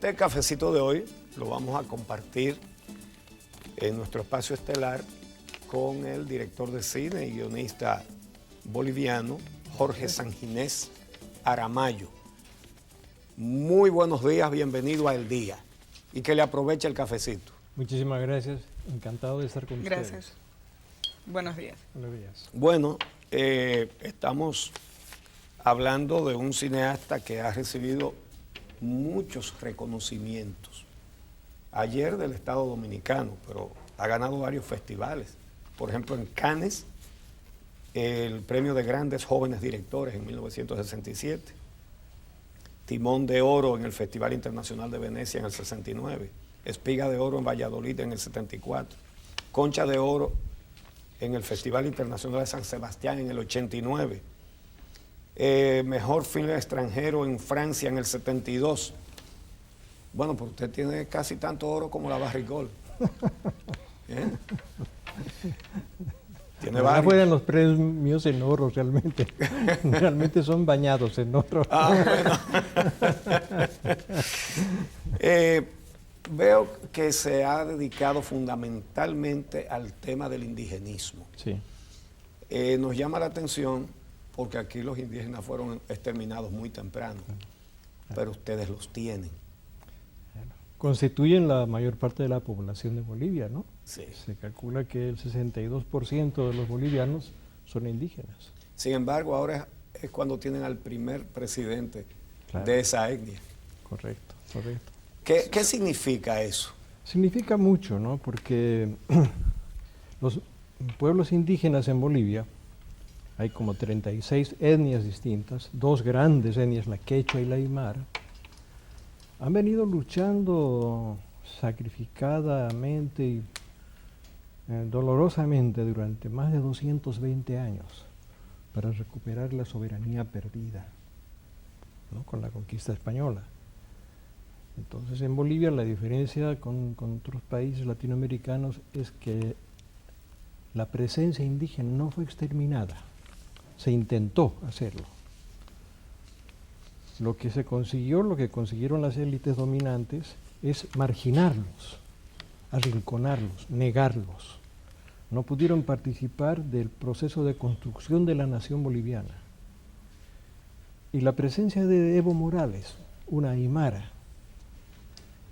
Este cafecito de hoy lo vamos a compartir en nuestro espacio estelar con el director de cine y guionista boliviano, Jorge Sanginés Aramayo. Muy buenos días, bienvenido a El Día y que le aproveche el cafecito. Muchísimas gracias, encantado de estar con ustedes. Gracias. Buenos días. Buenos días. Bueno, estamos hablando de un cineasta que ha recibido muchos reconocimientos. Ayer del Estado Dominicano, pero ha ganado varios festivales. Por ejemplo, en Cannes, el premio de grandes jóvenes directores en 1967. Timón de Oro en el Festival Internacional de Venecia en el 69. Espiga de Oro en Valladolid en el 74. Concha de Oro en el Festival Internacional de San Sebastián en el 89. Mejor filme extranjero en Francia en el 72. Bueno, pues usted tiene casi tanto oro como la Barrigol. Tiene varios. Fueran los premios en oro realmente. Realmente son bañados en oro. Bueno. Veo que se ha dedicado fundamentalmente al tema del indigenismo. Sí. Nos llama la atención porque aquí los indígenas fueron exterminados muy temprano, pero ustedes los tienen. Constituyen la mayor parte de la población de Bolivia, ¿no? Sí. Se calcula que el 62% de los bolivianos son indígenas. Sin embargo, ahora es cuando tienen al primer presidente Claro. de esa etnia. Correcto, correcto. ¿Qué significa eso? Significa mucho, ¿no? Porque los pueblos indígenas en Bolivia, hay como 36 etnias distintas, dos grandes etnias, la quechua y la aymara, han venido luchando sacrificadamente y dolorosamente durante más de 220 años para recuperar la soberanía perdida, ¿no? Con la conquista española. Entonces en Bolivia la diferencia con otros países latinoamericanos es que la presencia indígena no fue exterminada, se intentó hacerlo. Lo que se consiguió, lo que consiguieron las élites dominantes es marginarlos, arrinconarlos, negarlos. No pudieron participar del proceso de construcción de la nación boliviana. Y la presencia de Evo Morales, una aymara,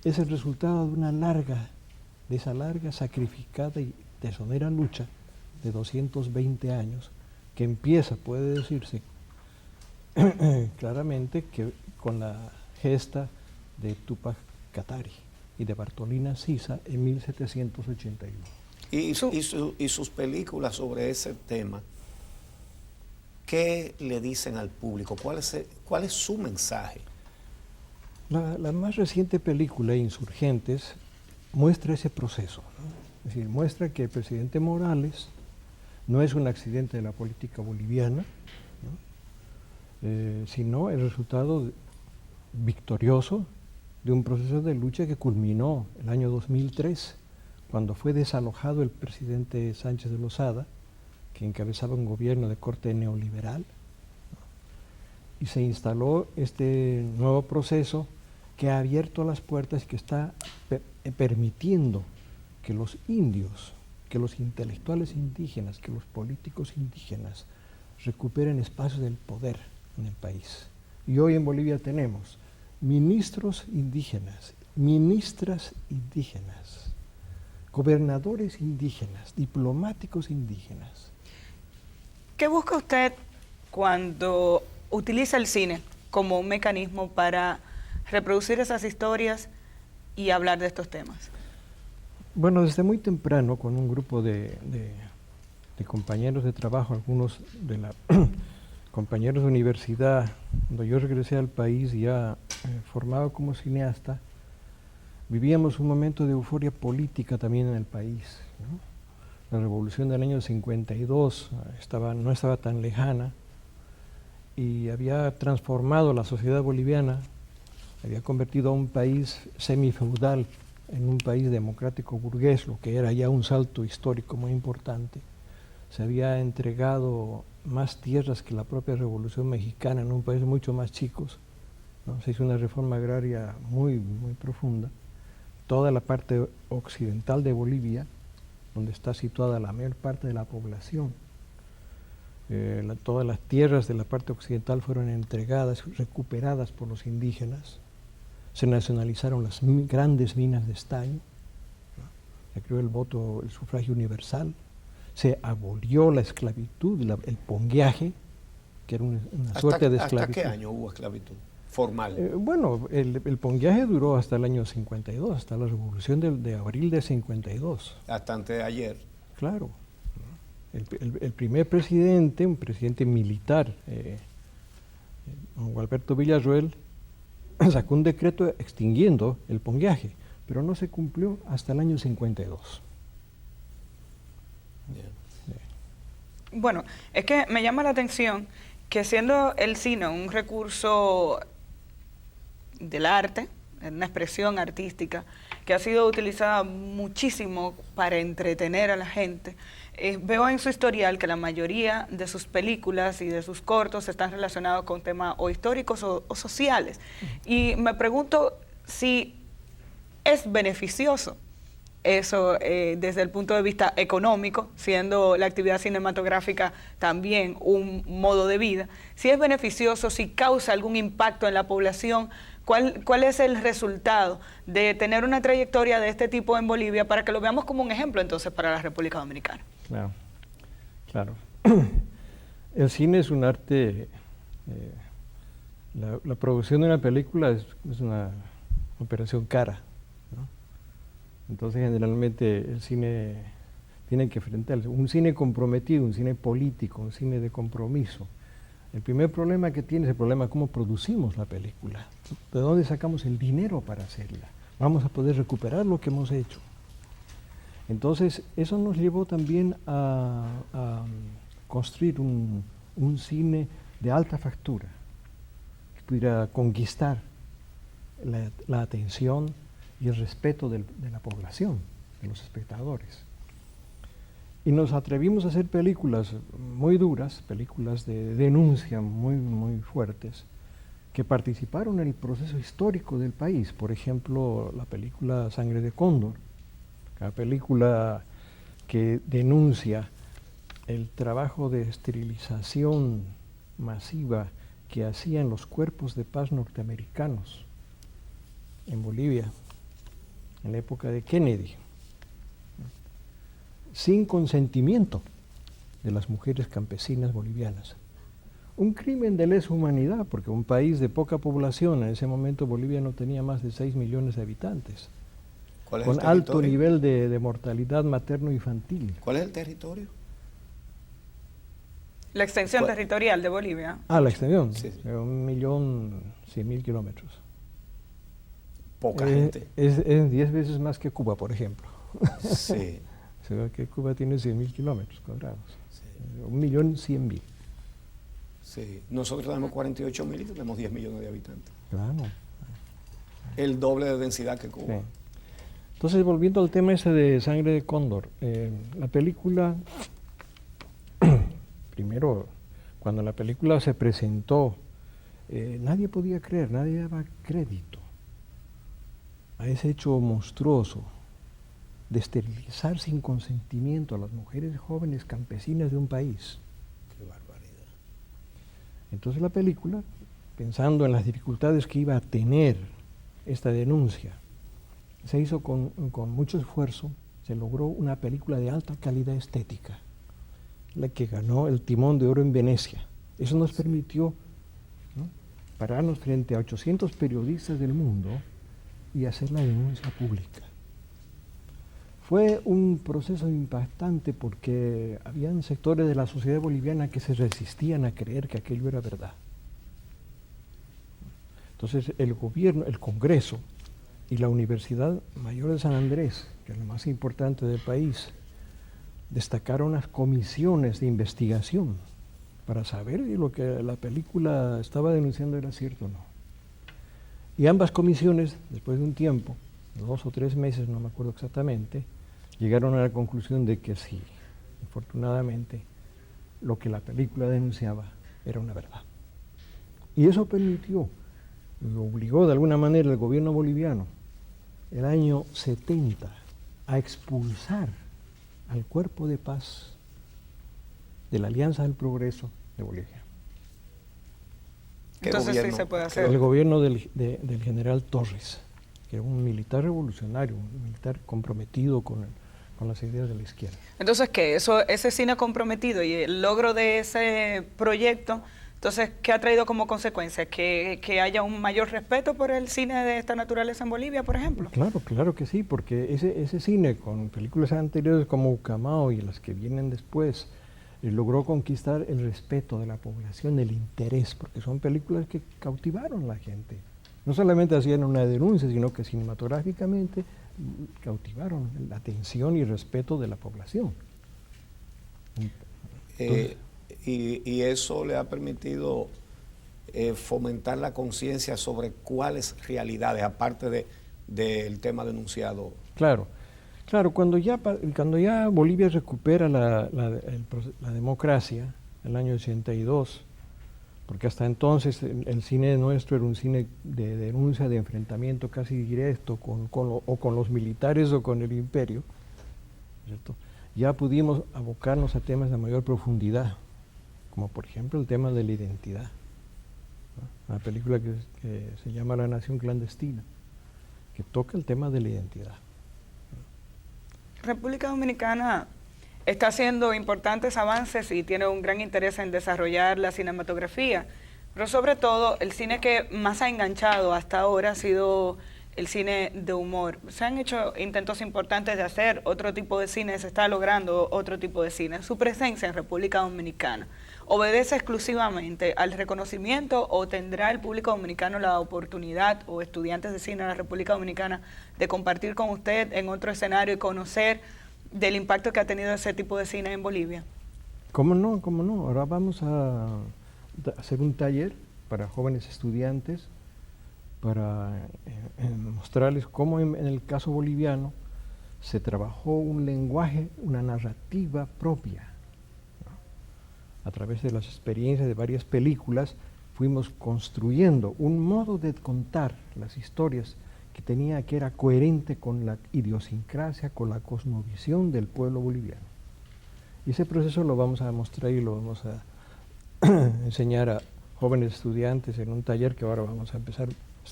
es el resultado de esa larga, sacrificada y deshonera lucha de 220 años, que empieza, puede decirse claramente, que con la gesta de Túpac Katari y de Bartolina Sisa en 1781. Y sus películas sobre ese tema, ¿qué le dicen al público? ¿Cuál es su mensaje? La más reciente película, Insurgentes, muestra ese proceso, ¿no? Es decir, muestra que el presidente Morales no es un accidente de la política boliviana, ¿no? Sino el resultado victorioso de un proceso de lucha que culminó el año 2003, cuando fue desalojado el presidente Sánchez de Lozada, que encabezaba un gobierno de corte neoliberal, ¿no? Y se instaló este nuevo proceso que ha abierto las puertas y que está permitiendo que los indios, que los intelectuales indígenas, que los políticos indígenas recuperen espacios del poder en el país. Y hoy en Bolivia tenemos ministros indígenas, ministras indígenas, gobernadores indígenas, diplomáticos indígenas. ¿Qué busca usted cuando utiliza el cine como un mecanismo para reproducir esas historias y hablar de estos temas? Bueno, desde muy temprano, con un grupo de compañeros de trabajo, algunos de la compañeros de universidad, cuando yo regresé al país ya formado como cineasta, vivíamos un momento de euforia política también en el país, ¿no? La revolución del año 52 no estaba tan lejana y había transformado la sociedad boliviana, había convertido a un país semifeudal en un país democrático burgués, lo que era ya un salto histórico muy importante. Se había entregado más tierras que la propia Revolución Mexicana en un país mucho más chico, ¿no? Se hizo una reforma agraria muy, muy profunda. Toda la parte occidental de Bolivia, donde está situada la mayor parte de la población, todas las tierras de la parte occidental fueron entregadas, recuperadas por los indígenas. Se nacionalizaron las grandes minas de estaño, ¿no? Se creó el sufragio universal, se abolió la esclavitud, el pongueaje, que era una suerte de esclavitud. ¿Hasta qué año hubo esclavitud formal? Bueno, el pongueaje duró hasta el año 52, hasta la revolución de abril de 52. Hasta antes de ayer. Claro. El primer presidente, un presidente militar, don Gualberto Villarroel, sacó un decreto extinguiendo el pongueaje, pero no se cumplió hasta el año 52. Bueno, es que me llama la atención que siendo el cine un recurso del arte, una expresión artística, que ha sido utilizada muchísimo para entretener a la gente, veo en su historial que la mayoría de sus películas y de sus cortos están relacionados con temas o históricos o sociales. Y me pregunto si es beneficioso eso desde el punto de vista económico, siendo la actividad cinematográfica también un modo de vida, si es beneficioso, si causa algún impacto en la población. ¿Cuál es el resultado de tener una trayectoria de este tipo en Bolivia para que lo veamos como un ejemplo entonces para la República Dominicana? Claro, claro. El cine es un arte, la producción de una película es una operación cara, ¿no? Entonces generalmente el cine tiene que enfrentarse, un cine comprometido, un cine político, un cine de compromiso. El primer problema que tiene es el problema de cómo producimos la película, de dónde sacamos el dinero para hacerla. Vamos a poder recuperar lo que hemos hecho. Entonces, eso nos llevó también a construir un cine de alta factura, que pudiera conquistar la atención y el respeto de la población, de los espectadores. Y nos atrevimos a hacer películas muy duras, películas de denuncia muy, muy fuertes, que participaron en el proceso histórico del país. Por ejemplo, la película Sangre de Cóndor, una película que denuncia el trabajo de esterilización masiva que hacían los cuerpos de paz norteamericanos en Bolivia, en la época de Kennedy, sin consentimiento de las mujeres campesinas bolivianas. Un crimen de lesa humanidad, porque un país de poca población, en ese momento Bolivia no tenía más de 6 millones de habitantes, con alto nivel de mortalidad materno-infantil. ¿Cuál es el territorio? La extensión territorial de Bolivia. La extensión, sí. 1.100.000 kilómetros. Poca gente. Es 10 veces más que Cuba, por ejemplo. Sí. Se ve que Cuba tiene 100.000 kilómetros cuadrados. Sí. 1.100.000. Sí. Nosotros tenemos 48.000 y tenemos 10 millones de habitantes. Claro. El doble de densidad que Cuba. Sí. Entonces, volviendo al tema ese de Sangre de Cóndor, la película, primero, cuando la película se presentó, nadie podía creer, nadie daba crédito a ese hecho monstruoso de esterilizar sin consentimiento a las mujeres jóvenes campesinas de un país. Qué barbaridad. Entonces la película, pensando en las dificultades que iba a tener esta denuncia, se hizo con mucho esfuerzo, se logró una película de alta calidad estética, la que ganó el Timón de Oro en Venecia. Eso nos permitió, ¿no?, pararnos frente a 800 periodistas del mundo y hacer la denuncia pública. Fue un proceso impactante porque habían sectores de la sociedad boliviana que se resistían a creer que aquello era verdad. Entonces el gobierno, el Congreso y la Universidad Mayor de San Andrés, que es la más importante del país, destacaron las comisiones de investigación para saber si lo que la película estaba denunciando era cierto o no. Y ambas comisiones, después de un tiempo, 2 o 3 meses, no me acuerdo exactamente, llegaron a la conclusión de que sí, afortunadamente, lo que la película denunciaba era una verdad. Y eso permitió obligó de alguna manera el gobierno boliviano el año 70 a expulsar al Cuerpo de Paz de la Alianza del Progreso de Bolivia. Entonces sí se puede hacer. El gobierno del general Torres, que era un militar revolucionario, un militar comprometido con las ideas de la izquierda. Entonces, ¿qué? Ese cine comprometido y el logro de ese proyecto, entonces, ¿qué ha traído como consecuencia? ¿Que haya un mayor respeto por el cine de esta naturaleza en Bolivia, por ejemplo? Claro que sí, porque ese cine con películas anteriores como Ucamao y las que vienen después, logró conquistar el respeto de la población, el interés, porque son películas que cautivaron a la gente. No solamente hacían una denuncia, sino que cinematográficamente cautivaron la atención y respeto de la población. Y eso le ha permitido fomentar la conciencia sobre cuáles realidades, aparte del tema denunciado. Claro, cuando ya Bolivia recupera la democracia, en el año 82, porque hasta entonces el cine nuestro era un cine de denuncia, de enfrentamiento casi directo con los militares o con el imperio, ¿cierto? Ya pudimos abocarnos a temas de mayor profundidad, como por ejemplo el tema de la identidad, ¿no? Una película que se llama La Nación Clandestina, que toca el tema de la identidad. República Dominicana está haciendo importantes avances y tiene un gran interés en desarrollar la cinematografía, pero sobre todo el cine que más ha enganchado hasta ahora ha sido el cine de humor. Se han hecho intentos importantes de hacer otro tipo de cine, se está logrando otro tipo de cine. Su presencia en República Dominicana, ¿obedece exclusivamente al reconocimiento o tendrá el público dominicano la oportunidad, o estudiantes de cine en la República Dominicana, de compartir con usted en otro escenario y conocer del impacto que ha tenido ese tipo de cine en Bolivia? ¿Cómo no? Ahora vamos a hacer un taller para jóvenes estudiantes para mostrarles cómo en el caso boliviano se trabajó un lenguaje, una narrativa propia, ¿no? A través de las experiencias de varias películas fuimos construyendo un modo de contar las historias que era coherente con la idiosincrasia, con la cosmovisión del pueblo boliviano. Y ese proceso lo vamos a mostrar y lo vamos a enseñar a jóvenes estudiantes en un taller que ahora vamos a empezar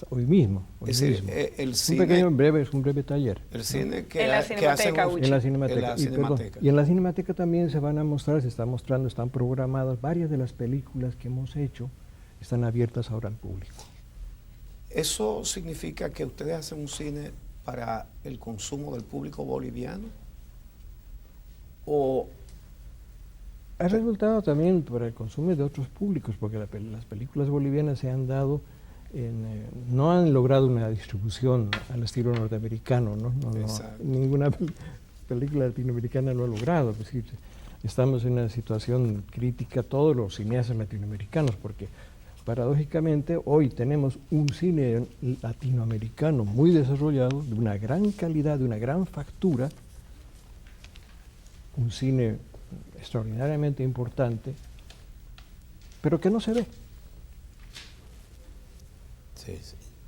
hoy mismo. Es decir, el cine, es un breve taller. El cine en la Cinemateca Uchi. En la Cinemateca. Y en la Cinemateca también se van a mostrar, se están mostrando, están programadas varias de las películas que hemos hecho, están abiertas ahora al público. ¿Eso significa que ustedes hacen un cine para el consumo del público boliviano? ¿O ha resultado también para el consumo de otros públicos? Porque las películas bolivianas se han dado, no han logrado una distribución al estilo norteamericano, ¿no? Ninguna película latinoamericana lo ha logrado. Es decir, estamos en una situación crítica todos los cineastas latinoamericanos, porque paradójicamente hoy tenemos un cine latinoamericano muy desarrollado, de una gran calidad, de una gran factura, un cine extraordinariamente importante, pero que no se ve. Sí.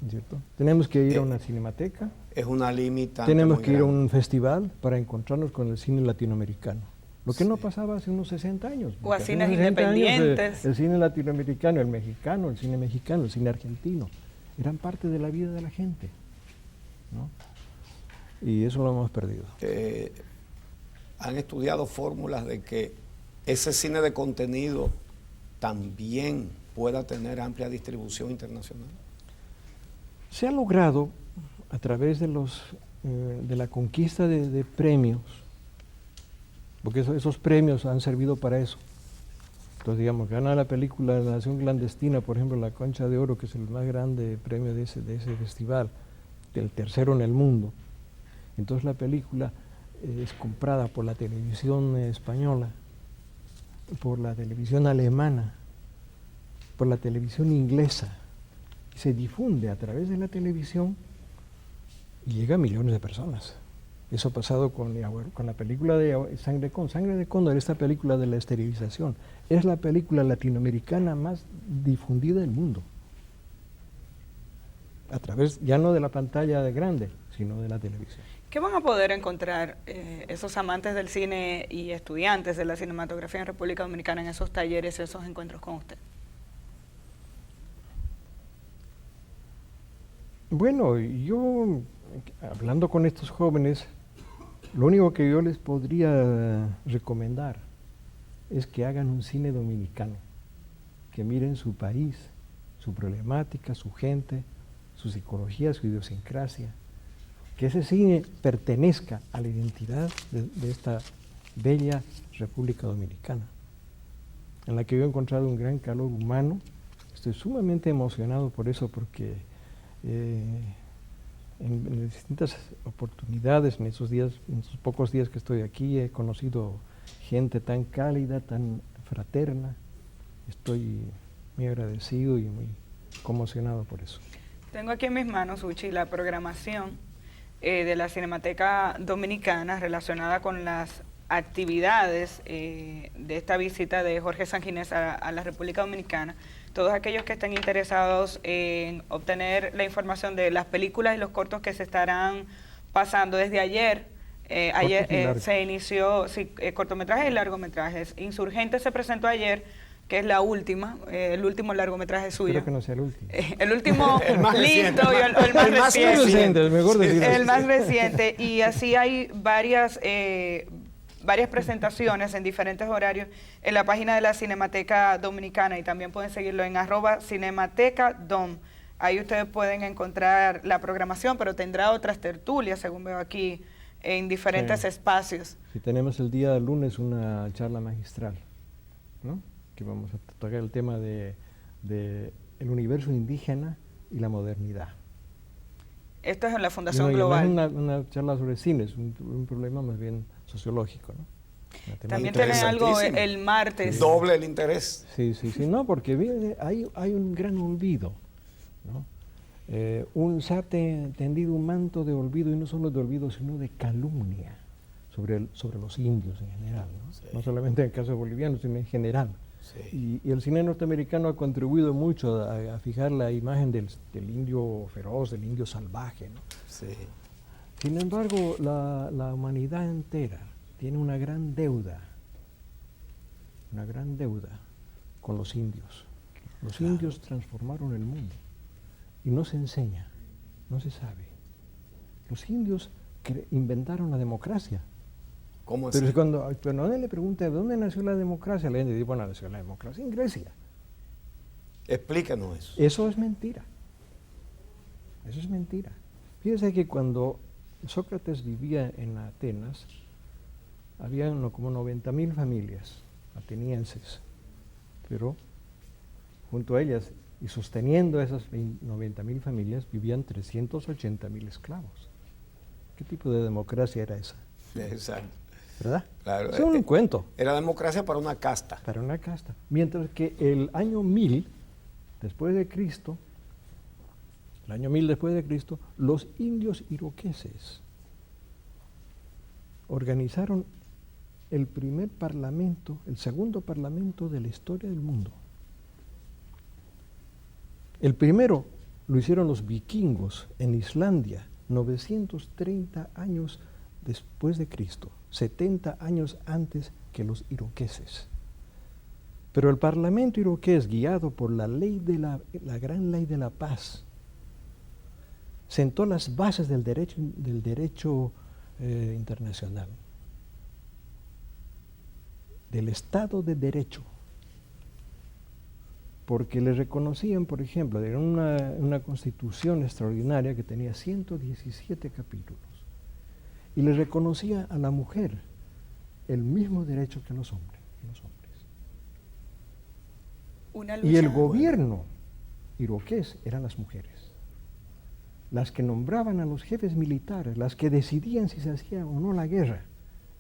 ¿Cierto? Tenemos que ir a una cinemateca. Es una limitante. Tenemos que ir a un festival para encontrarnos con el cine latinoamericano. Lo que no pasaba hace unos 60 años. O a cines independientes. El cine latinoamericano, el mexicano, el cine mexicano, el cine argentino, eran parte de la vida de la gente, ¿no? Y eso lo hemos perdido. Han estudiado fórmulas de que ese cine de contenido también pueda tener amplia distribución internacional. Se ha logrado a través de la conquista de premios, porque esos premios han servido para eso. Entonces, digamos, gana la película La Nación Clandestina, por ejemplo, la Concha de Oro, que es el más grande premio de ese festival, el tercero en el mundo. Entonces la película es comprada por la televisión española, por la televisión alemana, por la televisión inglesa, y se difunde a través de la televisión y llega a millones de personas. Eso ha pasado con la película de Sangre de Cóndor, esta película de la esterilización. Es la película latinoamericana más difundida del mundo. a través ya no de la pantalla grande, sino de la televisión. ¿Qué van a poder encontrar esos amantes del cine y estudiantes de la cinematografía en República Dominicana en esos talleres, esos encuentros con usted? Bueno, yo, hablando con estos jóvenes, lo único que yo les podría recomendar es que hagan un cine dominicano, que miren su país, su problemática, su gente, su psicología, su idiosincrasia, que ese cine pertenezca a la identidad de esta bella República Dominicana, en la que yo he encontrado un gran calor humano. Estoy sumamente emocionado por eso, porque en distintas oportunidades, en esos pocos días que estoy aquí, he conocido gente tan cálida, tan fraterna. Estoy muy agradecido y muy conmocionado por eso. Tengo aquí en mis manos, Uchi, la programación de la Cinemateca Dominicana relacionada con las actividades de esta visita de Jorge Sanguinés a la República Dominicana. Todos aquellos que estén interesados en obtener la información de las películas y los cortos que se estarán pasando desde ayer. Ayer se inició cortometrajes y largometrajes. Insurgente se presentó ayer, que es la última, el último largometraje suyo. Espero que no sea el último. El último el más lindo reciente. y el más reciente. El mejor decir. El más reciente. Y así hay varias presentaciones en diferentes horarios en la página de la Cinemateca Dominicana, y también pueden seguirlo en @cinematecadom. Ahí ustedes pueden encontrar la programación, pero tendrá otras tertulias, según veo aquí, en diferentes espacios. Sí, tenemos el día lunes una charla magistral, ¿no? Que vamos a tocar el tema de el universo indígena y la modernidad. Esto es en la Fundación Global. No es una charla sobre cine, es un problema más bien sociológico, ¿no? También tienen algo el martes. Sí. Doble el interés. Sí, no, porque hay un gran olvido, ¿no? Se ha tendido un manto de olvido, y no solo de olvido, sino de calumnia sobre los indios en general, ¿no? Sí. No solamente en el caso boliviano, sino en general. Sí. Y el cine norteamericano ha contribuido mucho a fijar la imagen del indio feroz, del indio salvaje, ¿no? Sí. Sin embargo, la humanidad entera tiene una gran deuda con los indios. Los indios transformaron el mundo y no se enseña, no se sabe. Los indios inventaron la democracia. ¿Cómo así? Pero cuando uno le pregunta ¿de dónde nació la democracia?, la gente dice, bueno, nació la democracia en Grecia. Explícanos eso. Eso es mentira. Fíjese que cuando Sócrates vivía en Atenas, había como 90.000 familias atenienses, pero junto a ellas y sosteniendo esas 90.000 familias vivían 380.000 esclavos. ¿Qué tipo de democracia era esa? Exacto. ¿Verdad? Claro. Es un cuento. Era democracia para una casta. Para una casta. Mientras que el año 1000 después de Cristo, los indios iroqueses organizaron el primer parlamento, el segundo parlamento de la historia del mundo. El primero lo hicieron los vikingos en Islandia, 930 años después de Cristo, 70 años antes que los iroqueses. Pero el parlamento iroqués, guiado por la gran ley de la paz, sentó las bases del derecho internacional, del Estado de Derecho, porque le reconocían, por ejemplo, era una constitución extraordinaria que tenía 117 capítulos, y le reconocía a la mujer el mismo derecho que los hombres. Y el gobierno iroqués eran las mujeres, las que nombraban a los jefes militares, las que decidían si se hacía o no la guerra,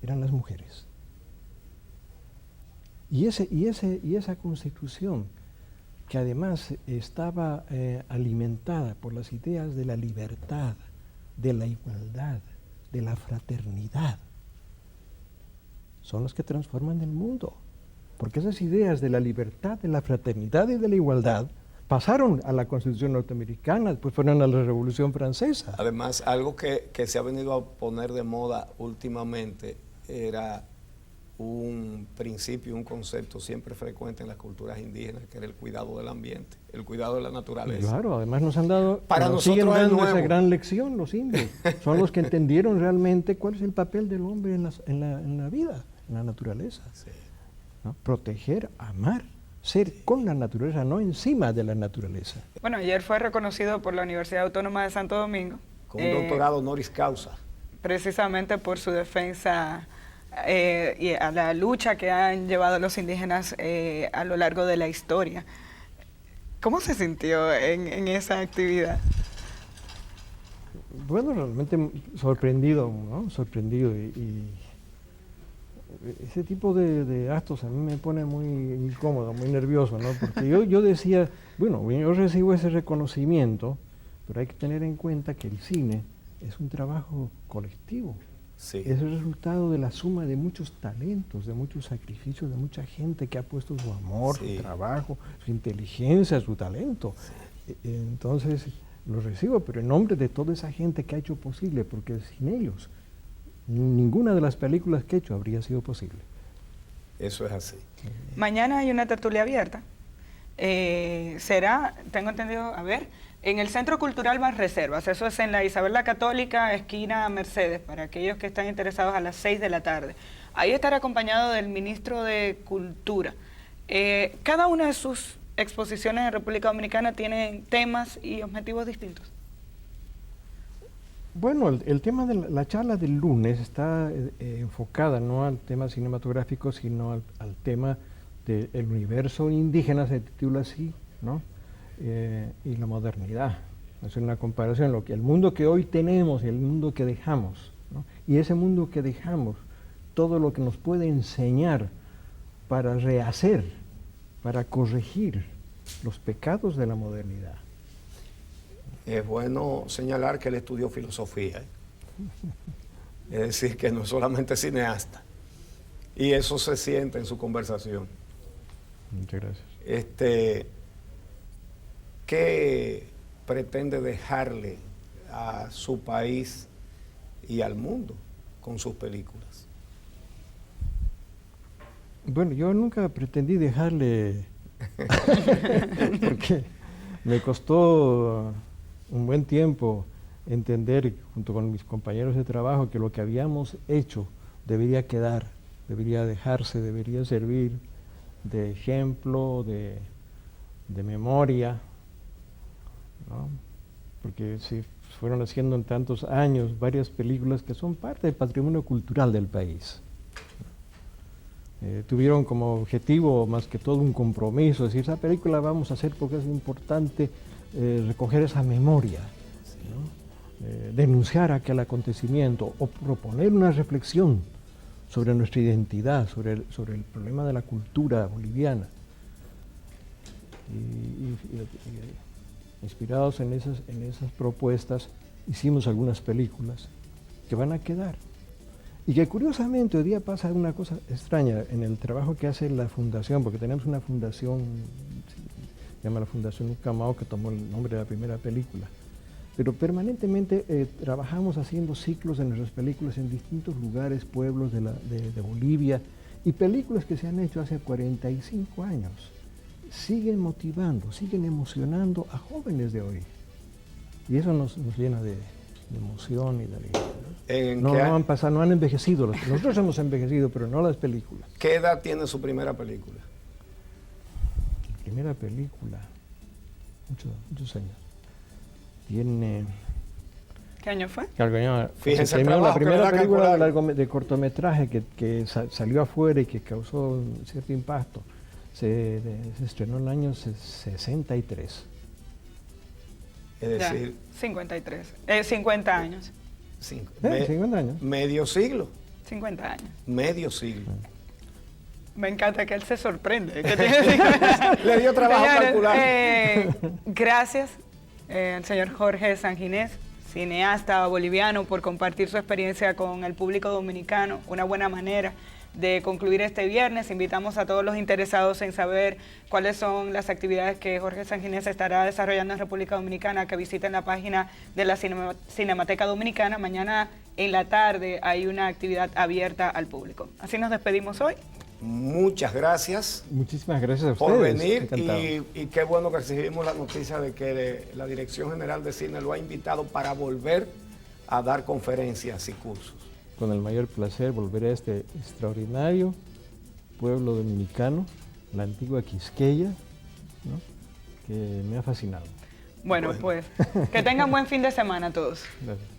eran las mujeres. Y esa constitución, que además estaba alimentada por las ideas de la libertad, de la igualdad, de la fraternidad, son las que transforman el mundo. Porque esas ideas de la libertad, de la fraternidad y de la igualdad pasaron a la Constitución norteamericana, después fueron a la Revolución Francesa. Además, algo que se ha venido a poner de moda últimamente era un principio, un concepto siempre frecuente en las culturas indígenas, que era el cuidado del ambiente, el cuidado de la naturaleza. Claro, además nos han dado, Para nos siguen nosotros es dando esa nuevo. gran lección los indios. Son los que entendieron realmente cuál es el papel del hombre en la vida, en la naturaleza. Sí. ¿No? Proteger, amar, ser con la naturaleza, no encima de la naturaleza. Bueno, ayer fue reconocido por la Universidad Autónoma de Santo Domingo. Con un doctorado honoris causa. Precisamente por su defensa y a la lucha que han llevado los indígenas a lo largo de la historia. ¿Cómo se sintió en esa actividad? Bueno, realmente sorprendido, ¿no? Sorprendido. Y ese tipo de actos a mí me pone muy incómodo, muy nervioso, ¿no? Porque yo decía, bueno, yo recibo ese reconocimiento, pero hay que tener en cuenta que el cine es un trabajo colectivo. Sí. Es el resultado de la suma de muchos talentos, de muchos sacrificios, de mucha gente que ha puesto su amor, Sí. su trabajo, su inteligencia, su talento. Entonces lo recibo, pero en nombre de toda esa gente que ha hecho posible, porque sin ellos ninguna de las películas que he hecho habría sido posible. Eso es así. Mañana hay una tertulia abierta. Será, tengo entendido, a ver, en el Centro Cultural Banreservas. Eso es en la Isabel la Católica, esquina Mercedes, para aquellos que están interesados, a las 6 de la tarde. Ahí estará acompañado del ministro de Cultura. Cada una de sus exposiciones en República Dominicana tienen temas y objetivos distintos. Bueno, el tema de la charla del lunes está enfocada no al tema cinematográfico, sino al tema del universo indígena, se titula así, ¿no? Y la modernidad. Es una comparación, el mundo que hoy tenemos y el mundo que dejamos, ¿no? Y ese mundo que dejamos, todo lo que nos puede enseñar para rehacer, para corregir los pecados de la modernidad. Es bueno señalar que él estudió filosofía, ¿eh? Es decir, que no es solamente cineasta. Y eso se siente en su conversación. Muchas gracias. ¿Qué pretende dejarle a su país y al mundo con sus películas? Bueno, yo nunca pretendí dejarle, porque me costó un buen tiempo entender, junto con mis compañeros de trabajo, que lo que habíamos hecho debería quedar, debería dejarse, debería servir de ejemplo, de memoria, ¿no? Porque se fueron haciendo en tantos años varias películas que son parte del patrimonio cultural del país. Tuvieron como objetivo más que todo un compromiso, es decir, esa película vamos a hacer porque es importante recoger esa memoria, ¿no? Denunciar aquel acontecimiento o proponer una reflexión sobre nuestra identidad, sobre el problema de la cultura boliviana. Inspirados en esas propuestas, hicimos algunas películas que van a quedar. Y que curiosamente hoy día pasa una cosa extraña en el trabajo que hace la fundación, porque tenemos una fundación, se llama la Fundación Ucamao, que tomó el nombre de la primera película. Pero permanentemente trabajamos haciendo ciclos de nuestras películas en distintos lugares, pueblos de Bolivia, y películas que se han hecho hace 45 años. Siguen motivando, siguen emocionando a jóvenes de hoy. Y eso nos llena de emoción y de alegría. No han envejecido. Nosotros hemos envejecido, pero no las películas. ¿Qué edad tiene su primera película? La primera película, muchos años. Tiene... ¿Qué año fue? Fíjense el trabajo la primera que película de cortometraje que salió afuera y que causó cierto impacto. Se estrenó en el año 63. Es decir, 53. 50 años. 50 años. Medio siglo. 50 años. Medio siglo. Me encanta que él se sorprende. Le dio trabajo Señores, calcular. Gracias al señor Jorge Sanginés, cineasta boliviano, por compartir su experiencia con el público dominicano. Una buena manera de concluir este viernes. Invitamos a todos los interesados en saber cuáles son las actividades que Jorge Sanginés estará desarrollando en República Dominicana, que visiten la página de la Cinemateca Dominicana. Mañana en la tarde hay una actividad abierta al público. Así nos despedimos hoy. Muchas gracias. Muchísimas gracias a ustedes. Por venir Encantado. y qué bueno que recibimos la noticia de que la Dirección General de Cine lo ha invitado para volver a dar conferencias y cursos. Con el mayor placer volveré a este extraordinario pueblo dominicano, la antigua Quisqueya, ¿no?, que me ha fascinado. Bueno, pues que tengan buen fin de semana todos. Gracias.